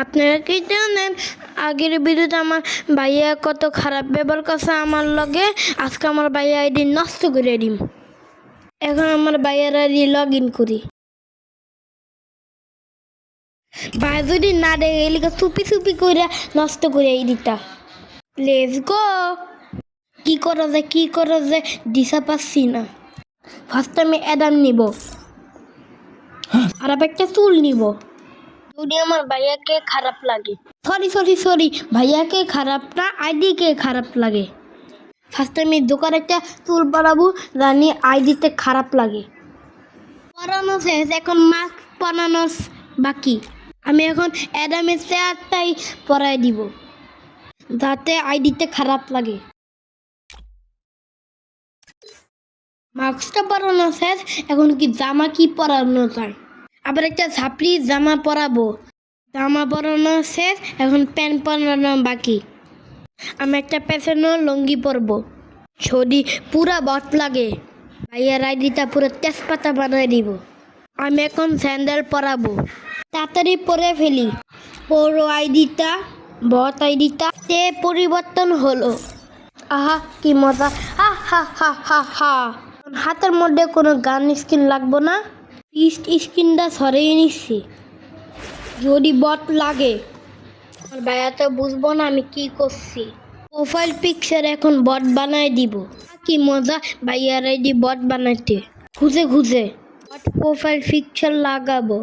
আপনারা কি জানেন আগের ভিডিওতে আমার ভাইয়া কত খারাপ ব্যবহার করছে আমার লগে। আজকে আমার ভাইয়া আইডি নষ্ট করে দিম। এখন আমার ভাইয়ার আইডি লগ ইন করি। ভাই যদি না দেখে এলিকে চুপি চুপি করে নষ্ট করে আইডিটা। Let's go. কি করা যায় দিশা পাচ্ছি না। ফার্স্ট আমি অ্যাডাম নিব আর একটা চুল নিব। যদি আমার ভাইয়াকে খারাপ লাগে, সরি ভাইয়াকে খারাপ না, আইডিকে খারাপ লাগে। ফার্স্ট আমি দোকানে একটা চুল বানাবো জানি আইডিতে খারাপ লাগে। পরানো শেষ, এখন মাস্ক পরানো বাকি। আমি এখন অ্যাডামের চেয়ারটাই পরাই দিব যাতে আইডিতে খারাপ লাগে। মাস্কটা পরানো শেষ, এখন কি জামা কি পরানো যায়। আবার একটা ছাপড়ি জামা পরাবো। জামা পরানো শেষ, এখন প্যান্ট পরানো বাকি। আমি একটা পেছানো লুঙ্গি পরবো। যদি পুরা বট লাগে ভাইয়ার আইডিটা পুরো তেজপাতা বানিয়ে দিব। আমি এখন স্যান্ডেল পরাবো, তাড়াতাড়ি পরে ফেলি। পুরো আইডিটা বট আইডিটা পরিবর্তন হলো। আহা কি মজা, হা হা হা হা হা। হাতের মধ্যে কোনো গান স্ক্রিন লাগবো না, স্ক্রিনটা সরিয়ে নিচ্ছি। যদি বট লাগে আমার ভাইয়া তো বুঝবো না আমি কি করছি। প্রোফাইল পিকচার এখন বট বানাই দিব। কি মজা ভাইয়ার আইডি বট বানাইতে। খুঁজে বট প্রোফাইল পিকচার লাগাবো।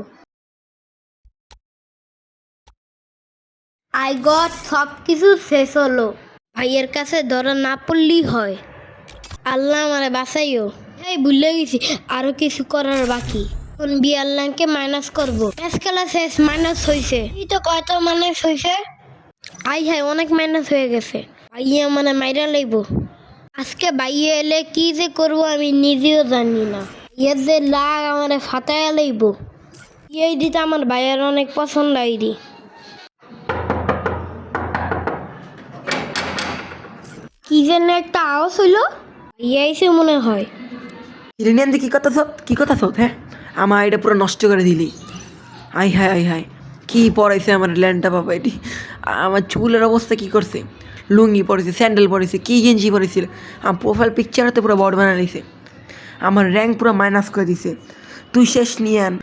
আই গট সব কিছু শেষ হলো। ভাইয়ের কাছে ধরা না পড়লেই হয়। আল্লাহ আমারে বাঁচাইও। এই ভুলে গেছি আরো কিছু করার বাকি। এখন বিয়াল্লাহকে মাইনাস করবো। ম্যাচ খেলা শেষ, মাইনাস হয়েছে। এই তো কয়টা মাইনাস হয়েছে। হাই অনেক মাইনাস হয়ে গেছে। ভাইয়া মানে মাইরা লইব। আজকে ভাইয়া এলে কি যে করবো আমি নিজেও জানি না। এর যে লাগ আমার ফাটাইয়া লইব। এই দিতে আমার ভাইয়ের অনেক পছন্দ আইডি। কি যেন একটা আওয়াজ হইলো, ভাইয়া এসে মনে হয়। ইরেনিয়ান দিয়ে কি কথা সব হ্যাঁ, আমার এটা পুরো নষ্ট করে দিলি। আই হাই কি পড়াইছে আমার ল্যান্ডটা বাবা এটি। আমার চুলের অবস্থা কি করছে, লুঙ্গি পরেছে, স্যান্ডেল পরেছে, কি গেঞ্জি পরেছিল। আমার প্রোফাইল পিকচারতে পুরো বড় বানা নিছে। আমার র্যাঙ্ক পুরো মাইনাস করে দিছে। তুই শেষ নিয়ে আন।